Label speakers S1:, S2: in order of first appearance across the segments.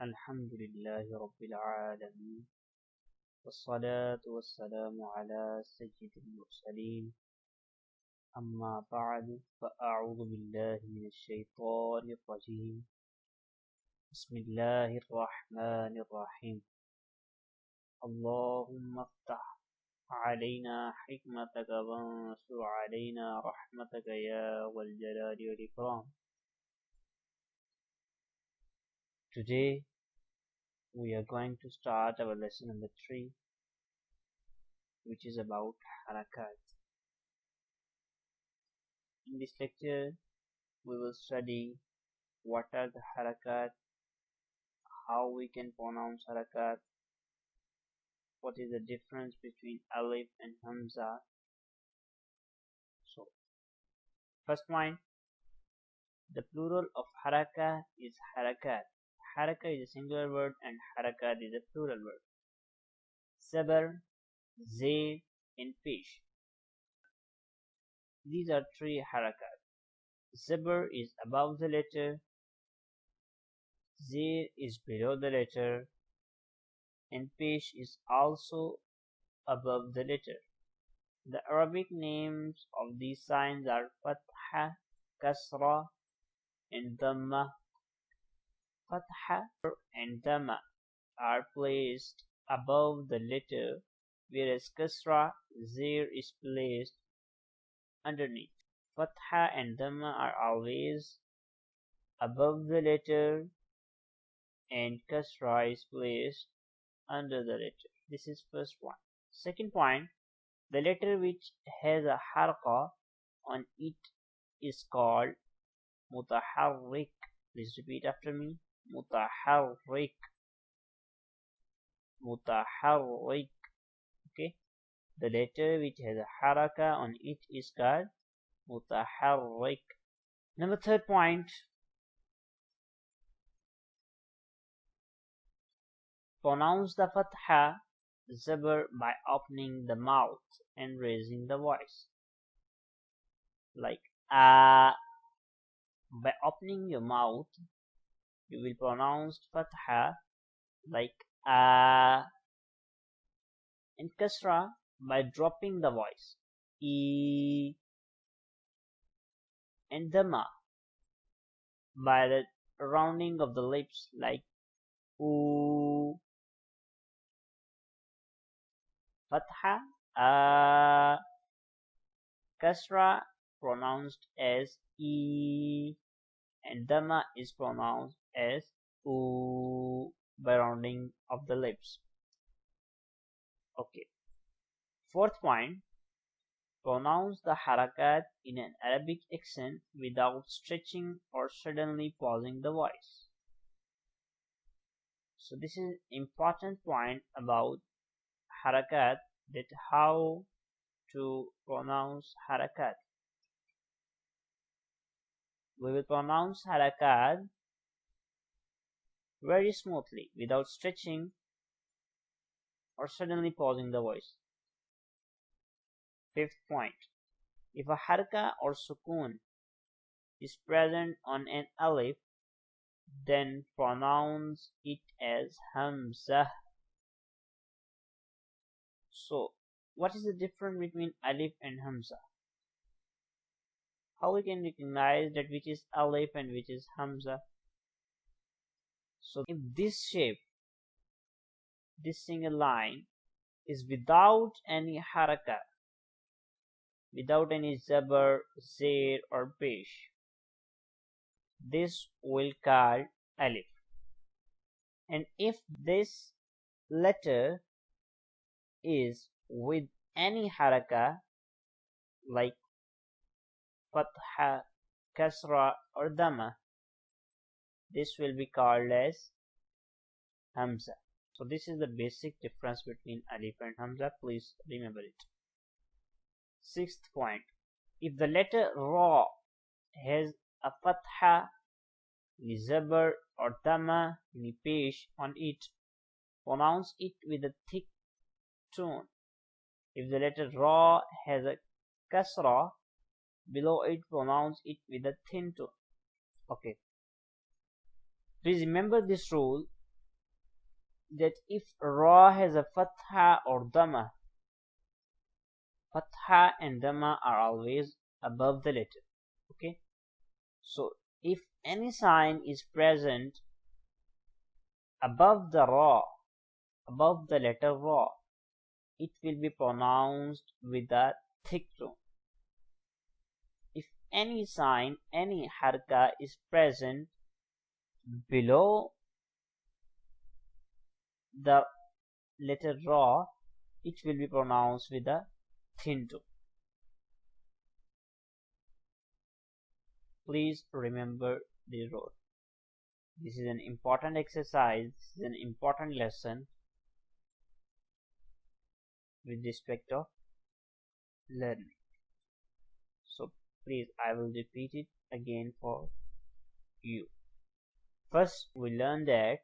S1: الحمد لله رب العالمين والصلاة والسلام على سيد المرسلين أما بعد فأعوذ بالله من الشيطان الرجيم بسم الله الرحمن الرحيم اللهم افتح علينا حكمتك وانشر علينا رحمتك يا ذا الجلال والإكرام. Today we are going to start our lesson number 3, which is about harakat. In this lecture we will study what are the harakat, how we can pronounce harakat, what is the difference between alif and hamza. So first point, the plural of haraka is harakat. Haraka is a singular word and harakat is a plural word. Sabar, zayd and pesh. These are three harakat. Sabar is above the letter, zayd is below the letter, and pesh is also above the letter. The Arabic names of these signs are fatha, kasra and dhamma. Fatha and dhamma are placed above the letter, whereas kasra, zayd is placed underneath. Fatha and dhamma are always above the letter and kasra is placed under the letter. This is first point. Second point, the letter which has a haraka on it is called mutaharrik. Please repeat after me. Mutaharrik. Mutaharrik. Okay. The letter which has a haraka on it is called mutaharrik. Number third point, pronounce the fatha zabar by opening the mouth and raising the voice. Like a. By opening your mouth, you will pronounce fatha like a. And kasra by dropping the voice, e. And dhamma by the rounding of the lips like u. Fatha a. Kasra pronounced as e, and dhamma is pronounced as u by rounding of the lips. Okay. Fourth point, pronounce the harakat in an Arabic accent without stretching or suddenly pausing the voice. So this is important point about harakat, that how to pronounce harakat. We will pronounce harakat very smoothly without stretching or suddenly pausing the voice. Fifth point, if a haraka or sukun is present on an alif, then pronounce it as hamza. So what is the difference between alif and hamza? How we can recognize that which is alif and which is hamza? So if this shape, this single line is without any haraka, without any zabar, zayd or pesh, this will call alif. And if this letter is with any haraka like fatha, kasra or dhamma, this will be called as hamza. So this is the basic difference between alif and hamza. Please remember it. Sixth point, if the letter ra has a fatha, ni zabar or dhamma, ni pesh on it, pronounce it with a thick tone. If the letter ra has a kasra below it, pronounce it with a thin tone. Okay. Please remember this rule that if ra has a fatha or dhamma, fatha and dhamma are always above the letter. Okay, so if any sign is present above the ra, above the letter ra, it will be pronounced with a thick tone. If any sign, any haraka is present below the letter ra, it will be pronounced with a thin tone. Please remember the rule. This is an important exercise, this is an important lesson with respect of learning. So please, I will repeat it again for you. First, we learn that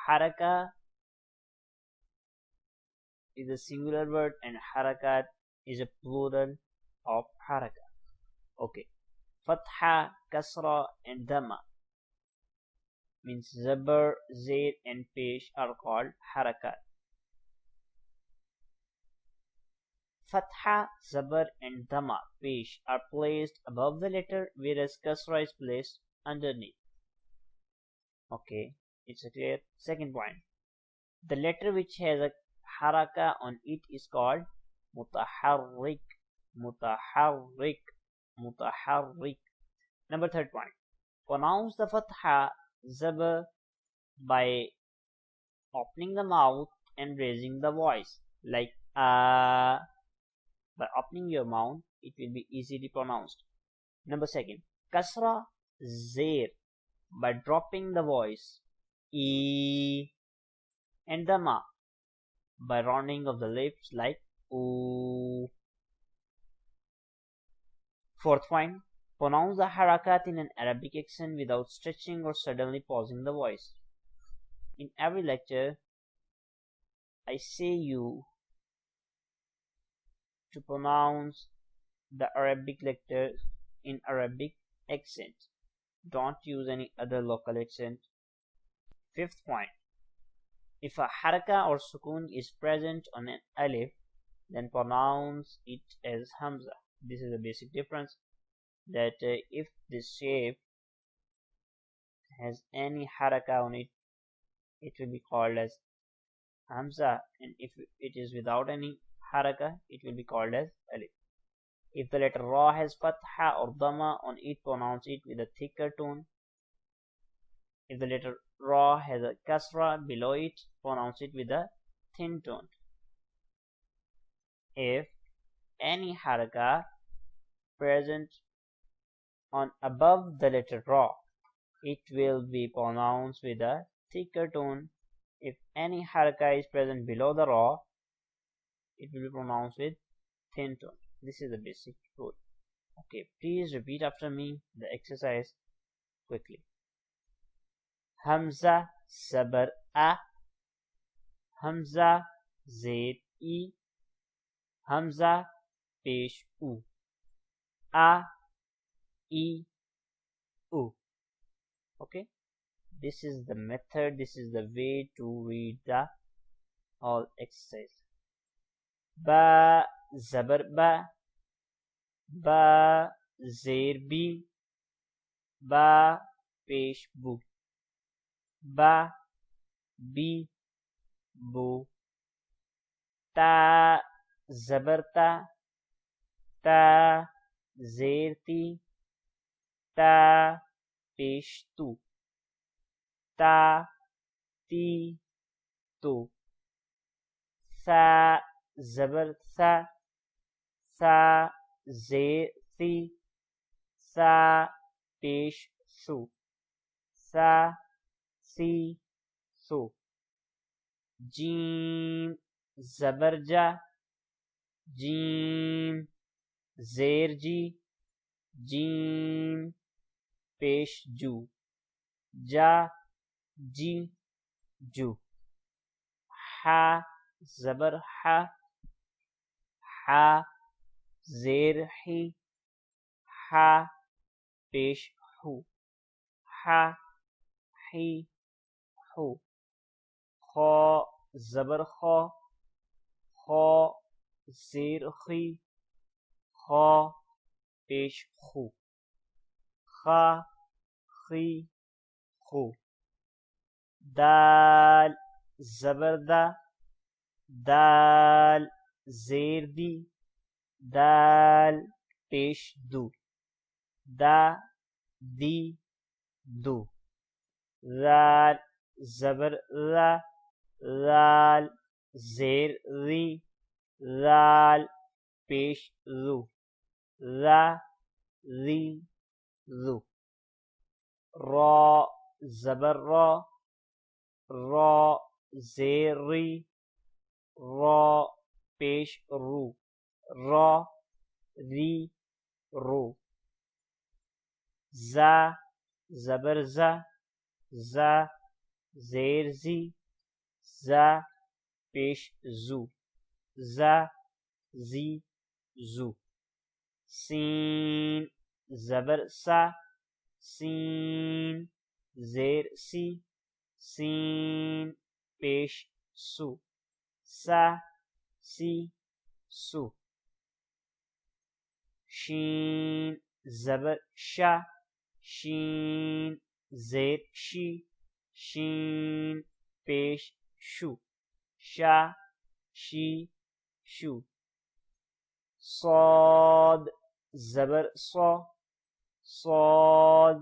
S1: haraka is a singular word and harakat is a plural of haraka. Okay. Fatha, kasra and dhamma means zabar, zair and pesh are called harakat. Fatha, zabar and dhamma, pesh are placed above the letter, whereas kasra is placed underneath. Okay, it's clear. Second point, the letter which has a haraka on it is called mutaharrik. Mutaharrik. Mutaharrik. Number third point, pronounce the fatha zabar by opening the mouth and raising the voice, like by opening your mouth it will be easily pronounced. Number second, kasra zair by dropping the voice, e, and dhamma by rounding of the lips like oo. Fourth point, pronounce the harakat in an Arabic accent without stretching or suddenly pausing the voice. In every lecture, I say you to pronounce the Arabic letters in Arabic accent. Don't use any other local accent. Fifth point, if a haraka or sukun is present on an alif, then pronounce it as hamza. This is a basic difference, that if this shape has any haraka on it, it will be called as hamza, and if it is without any haraka, it will be called as alif. If the letter ra has fatha or dhamma on it, pronounce it with a thicker tone. If the letter ra has a kasra below it, pronounce it with a thin tone. If any haraka present on above the letter ra, it will be pronounced with a thicker tone. If any haraka is present below the ra, it will be pronounced with thin tone. This is the basic rule. Okay, please repeat after me the exercise quickly. Hamza sabar a, hamza zed e, hamza pesh u, a, e, u. Okay, this is the method, this is the way to read the whole exercise. Ba zabar ba, ba zer bi, ba pesh bu, ba bi bu, ta zabar ta zer ti, ta pesh tu, ta ti tu, sa zabar sa zer thi, sa pesh su, sa si su, jim zabar ja, jim zer ji, jim pesh ju, ja ji ju, ha zabar ha, ha zer hi, ha pesh hu, ha hi hu, خا زبر خا خا زیر خی خا پیش خو خا خی خو دال زبر دا دال زیر دی دال پیش دو دا دی دو ذال زبر ذا ذال زیر ذی ذال پیش ذو ذا ذی ذو را زبر را را زیر ری را پیش رو را ری رو زا زبر زا زا زیر زی زا پیش زو زا زی زو سین زبر سا سین زیر سی سین پیش سو سا سی سو شین زبر شا شین زیر شی شین پیش شو شا شی شو صاد زبر صا صاد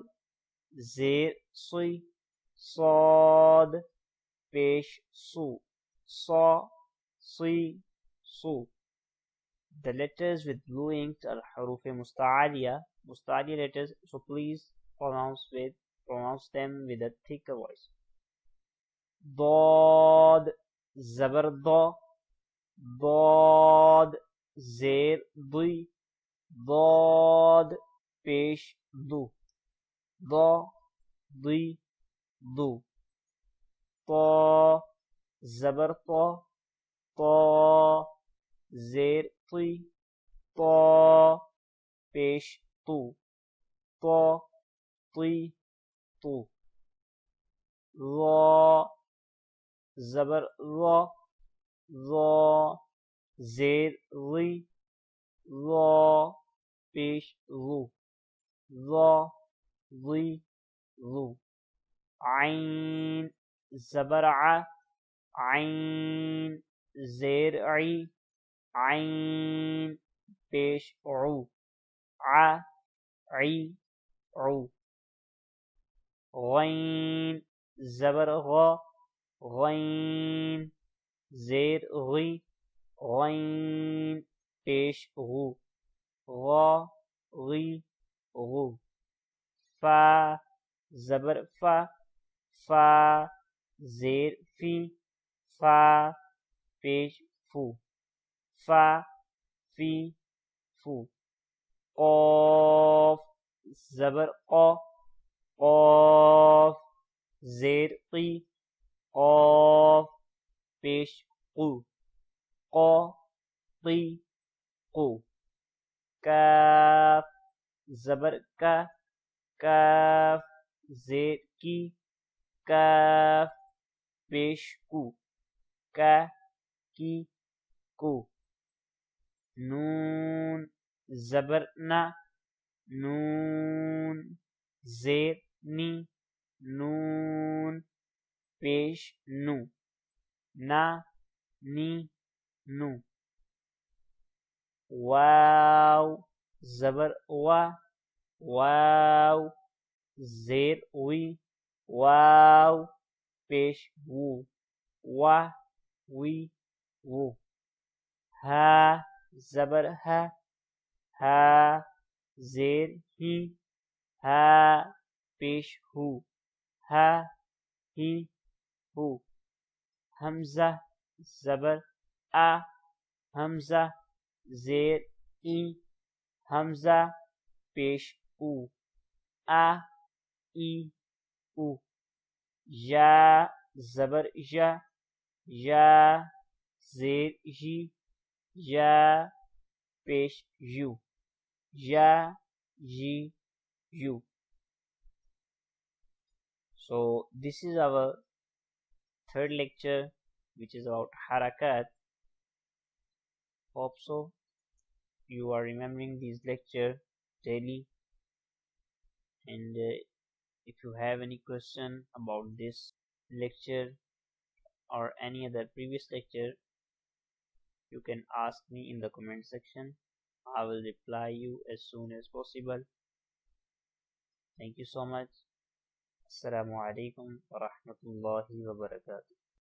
S1: زیر صی صاد پیش سو صا صی سو The letters with blue ink are حروف مستعلية letters, so please pronounce them with a thicker voice. ضاد زبر ضا ضاد زیر ضی ضاد پیش دو ضا ضی دو طا زبر طا طا زیر طی طا پیش طو طا طی طو ظا زبر ظا ظا زیر ظی ظا پیش ظو ظا ظی ظو عین زبر ع عین زیر عی عین پیش عو ع عی عو غین زبر غا غین زیر غی غین پیش غو غا غی غو فا زبر فا فا زیر فی فا پیش فو فا فی فو قاف زبر قا قاف زیر قی قاف پیش قو قا قی قو کاف زبر کا کاف زیر کی کاف پیش کو کا کی کو نون زبر نا نون زیر نی نون پیش نو نا نی نو واو زبر وا واو زیر وی واو پیش وو وا وی وو ہا زبر ہا ہا زیر ہی ہا پیش ہو ہا ہی ہو حمزہ زبر آ حمزہ زیر ای حمزہ پیش او آ ای او یا زبر یا یا زیر جی یا پیش یو یا جی یو. So this is our third lecture, which is about harakat. Hope so. You are remembering these lecture daily, and if you have any question about this lecture or any other previous lecture, you can ask me in the comment section. I will reply you as soon as possible. Thank you so much. Assalamu alaikum wa rahmatullahi wa barakatuh.